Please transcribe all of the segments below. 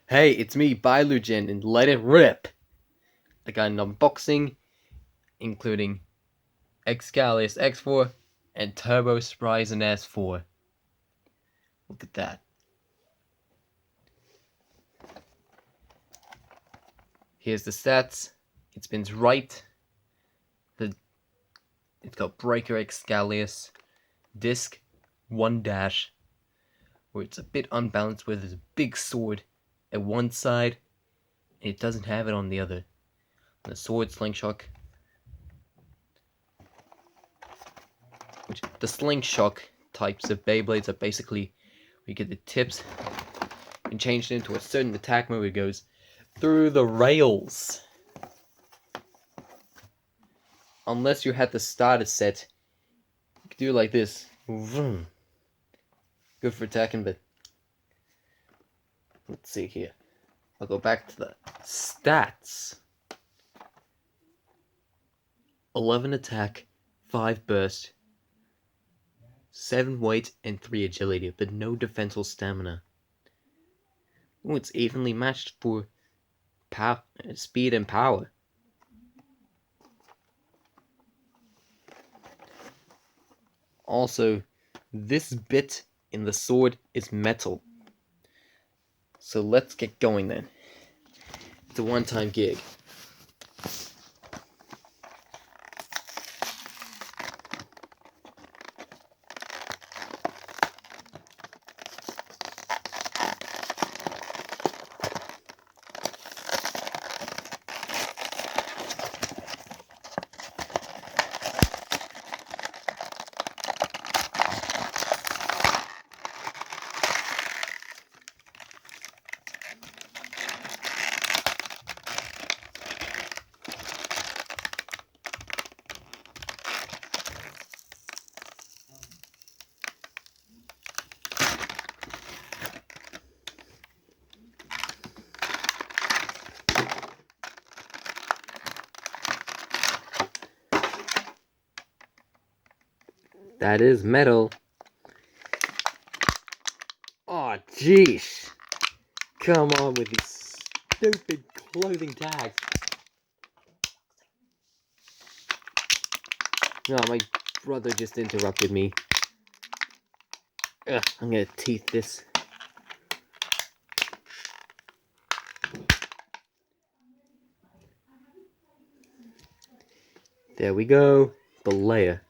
Hey, it's me, Beyblade, and let it rip! I got an unboxing, including Xcalius X4 and Turbo Spryzen S4. Look at that. Here's the stats. It spins right. It's got Breaker Xcalius, Disc 1 dash, where it's a bit unbalanced, where there's a big sword at one side, and it doesn't have it on the other. And the sword slingshot, which the slingshot types of Beyblades are basically, we get the tips and change it into a certain attack mode. It goes through the rails. Unless you had the starter set, you could do it like this. Good for attacking, but let's see here. I'll go back to the stats. 11 attack, 5 burst, 7 weight, and 3 agility, but no defense or stamina. Oh, it's evenly matched for speed and power. Also, this bit in the sword is metal. So let's get going then. It's a one-time gig. That is metal. Oh, jeez. Come on with these stupid clothing tags. No, my brother just interrupted me. Ugh, I'm gonna teeth this. There we go. The layer.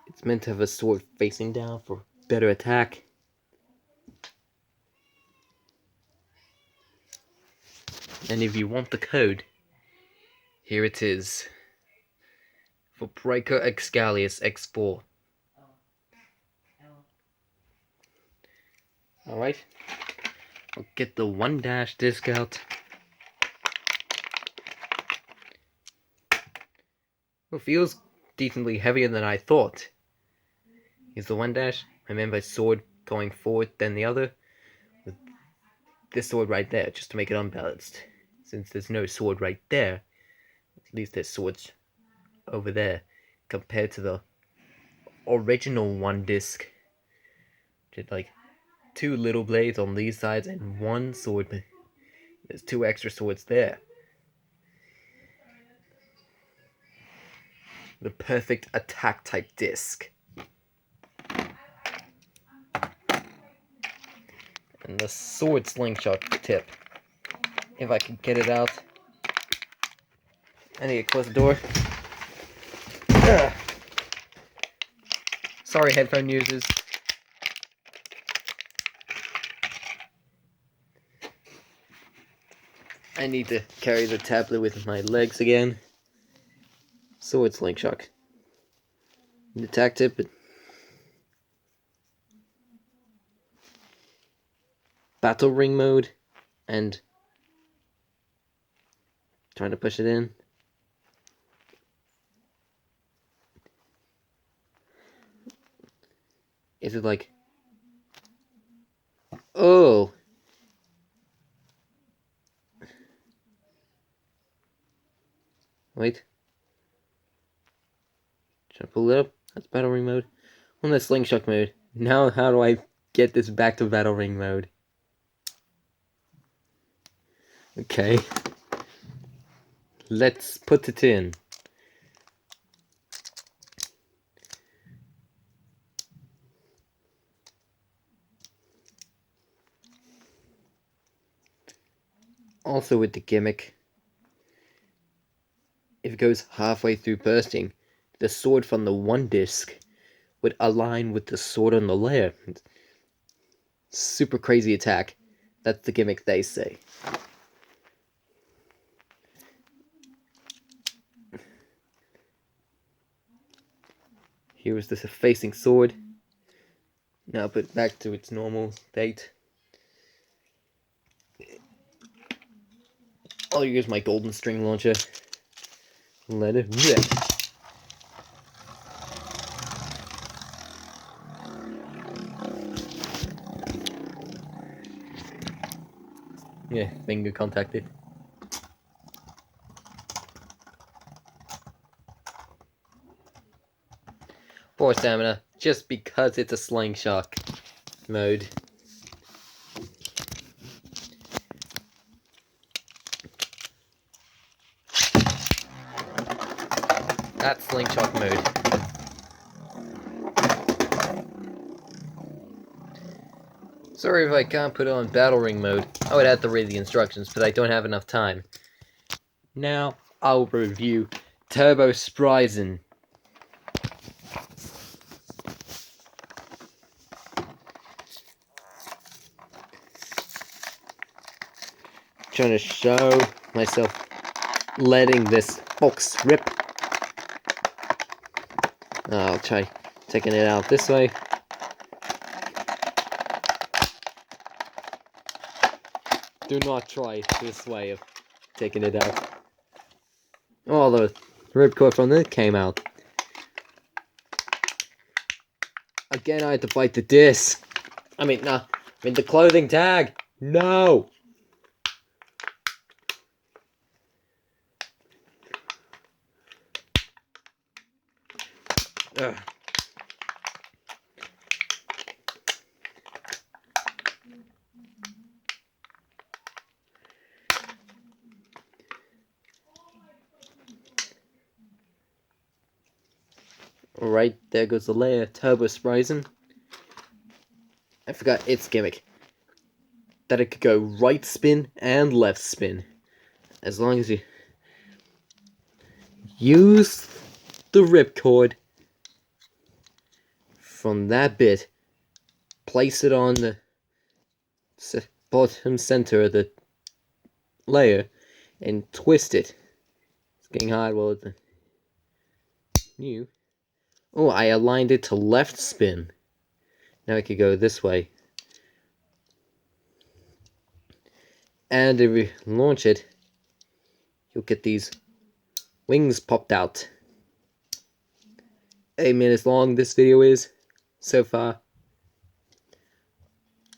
It's meant to have a sword facing down for better attack. And if you want the code, here it is. For Breaker Xcalius X4. Alright. I'll get the 1 dash disc out. It feels decently heavier than I thought. Here's the 1 dash. Remember, sword going forward, then the other. With this sword right there, just to make it unbalanced. Since there's no sword right there, at least there's swords over there, compared to the original 1 disc. Which had like 2 little blades on these sides and 1 sword, but there's 2 extra swords there. The perfect attack type disc. And the sword slingshot tip. If I can get it out. I need to close the door. Ugh. Sorry, headphone users. I need to carry the tablet with my legs again. Sword slingshot. The attack tip. Battle ring mode. And trying to push it in. Is it like... Oh! Wait. Should I pull it up? That's battle ring mode. On the slingshot mode. Now how do I get this back to battle ring mode? Okay. Let's put it in. Also with the gimmick, if it goes halfway through bursting, the sword from the one disc would align with the sword on the layer. Super crazy attack. That's the gimmick they say. Here is the facing sword. Now put it back to its normal state. I'll use my golden string launcher. Let it rip. Yeah, finger contacted. Poor stamina, just because it's a slingshot mode. That's slingshot mode. Sorry if I can't put it on battle ring mode. I would have to read the instructions, but I don't have enough time. Now, I'll review Turbo Spryzen. Trying to show myself letting this box rip. I'll try taking it out this way. Do not try this way of taking it out. Oh, the ripcord from it came out. Again, I had to bite the disc. I mean the clothing tag. No! Ugh. Alright, there goes the layer. Turbo Spryzen. I forgot its gimmick. That it could go right spin and left spin. As long as you use the ripcord from that bit, place it on the bottom center of the layer, and twist it. It's getting hard while it's new. Oh, I aligned it to left spin. Now I could go this way. And if you launch it, you'll get these wings popped out. 8 minutes long this video is, so far.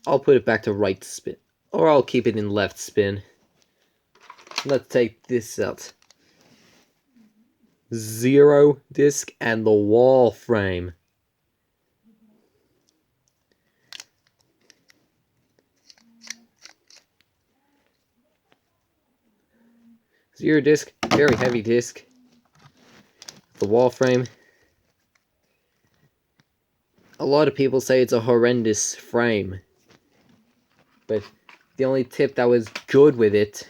I'll put it back to right spin, or I'll keep it in left spin. Let's take this out. Zero disc and the wall frame. Zero disc, very heavy disc. The wall frame. A lot of people say it's a horrendous frame. But the only tip that was good with it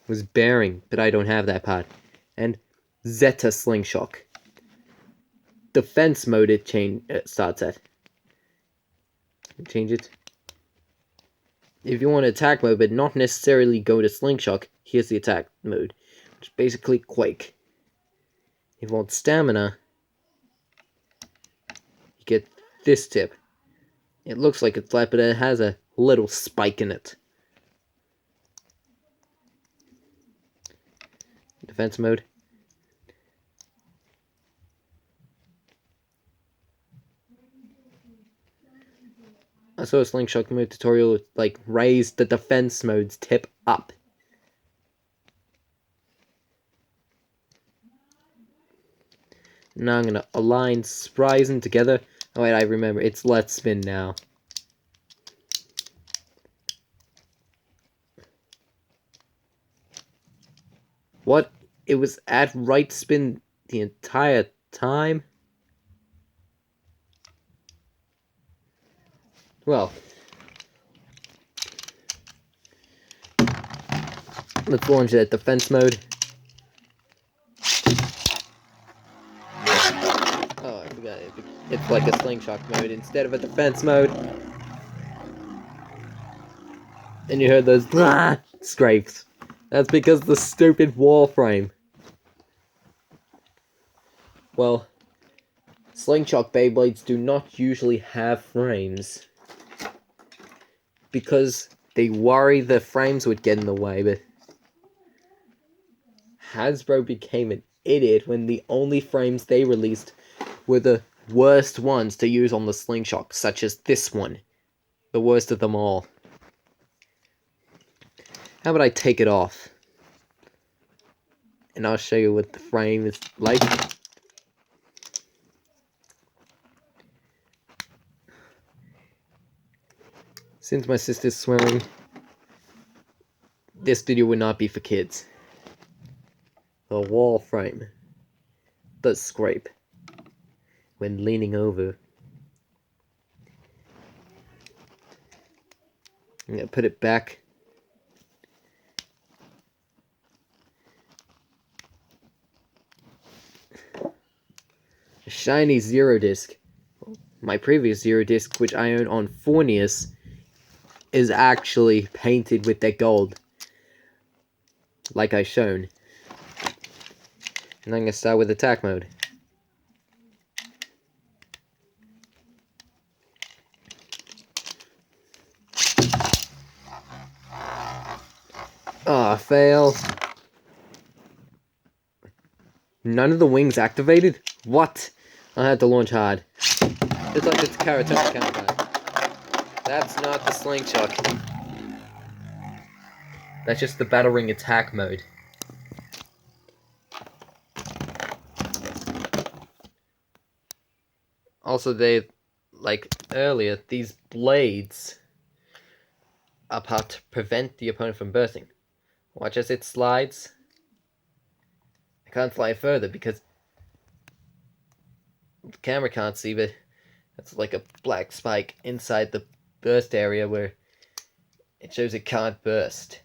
was bearing, but I don't have that part. And Zeta Slingshot. Defense mode it starts at. Change it. If you want attack mode, but not necessarily go to Slingshot, here's the attack mode, which is basically Quake. If you want stamina, you get this tip. It looks like it's flat, but it has a little spike in it. Defense mode. I saw a slingshot mode tutorial like raise the defense mode's tip up. Now I'm gonna align Spryzen together. Oh wait, I remember, it's let's spin now. What? It was at right spin the entire time? Well, let's launch it at defense mode. Oh, I forgot. It's like a slingshot mode instead of a defense mode. And you heard those scrapes. That's because the stupid wall frame. Well, slingshot Beyblades do not usually have frames. Because they worry the frames would get in the way, but Hasbro became an idiot when the only frames they released were the worst ones to use on the slingshot, such as this one. The worst of them all. How about I take it off? And I'll show you what the frame is like. Since my sister's swearing, this video would not be for kids. The wall frame does scrape when leaning over. I'm gonna put it back. A shiny Zero Disc. My previous Zero Disc, which I own on Fornius, is actually painted with that gold, like I shown. And I'm gonna start with attack mode. Ah, fail. None of the wings activated? What? I had to launch hard. It's like it's Karatome counterpart. That's not the slingshot. That's just the battle ring attack mode. Also, like earlier, these blades are part to prevent the opponent from bursting. Watch as it slides. I can't fly further because the camera can't see, but that's like a black spike inside the burst area where it shows it can't burst.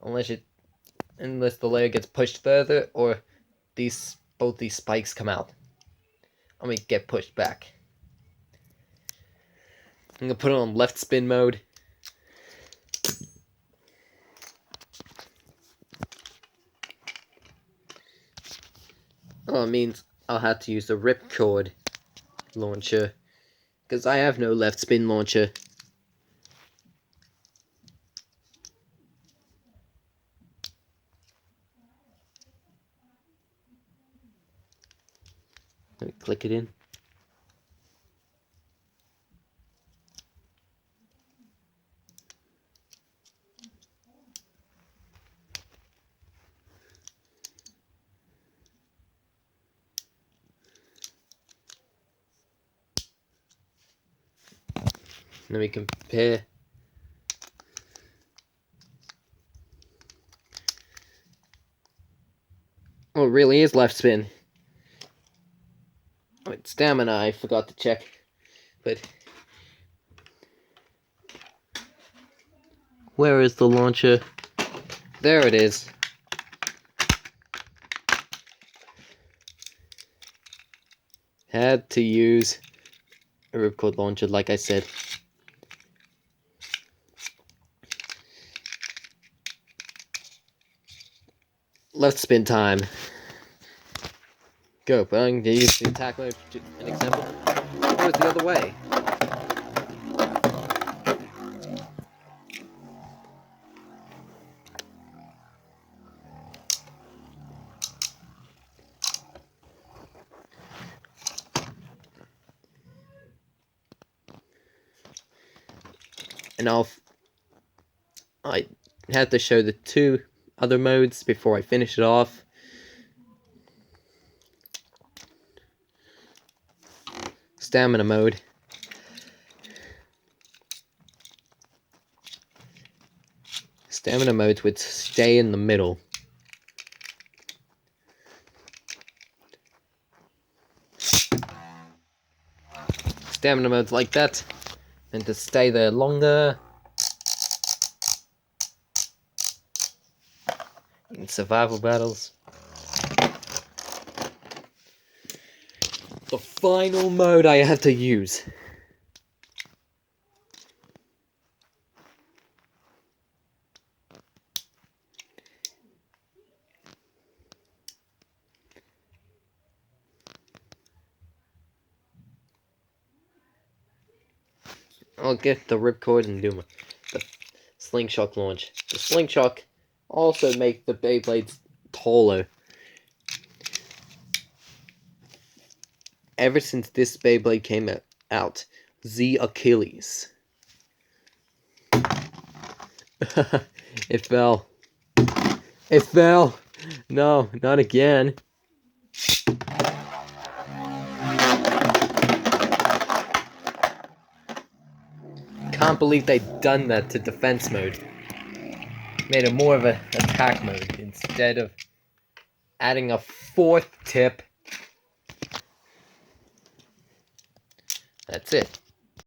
Unless the layer gets pushed further or both these spikes come out. I mean, get pushed back. I'm gonna put it on left spin mode. Oh, it means I'll have to use the ripcord launcher, because I have no left spin launcher. Let me click it in. Let me compare. Oh, it really is left spin. Wait, stamina, I forgot to check. But where is the launcher? There it is. Had to use a ripcord launcher, like I said. Left spin time. Go, but I'm going to use the attack mode for an example. Go the other way. And I had to show the two other modes before I finish it off. Stamina mode. Stamina modes would stay in the middle. stamina modes like that, and to stay there longer. In survival battles. The final mode I have to use. I'll get the ripcord and do the slingshot launch. The slingshot also make the Beyblades taller. Ever since this Beyblade came out, the Xcalius. It fell. It fell! No, not again. Can't believe they'd done that to defense mode. Made it more of an attack mode instead of adding a fourth tip. That's it.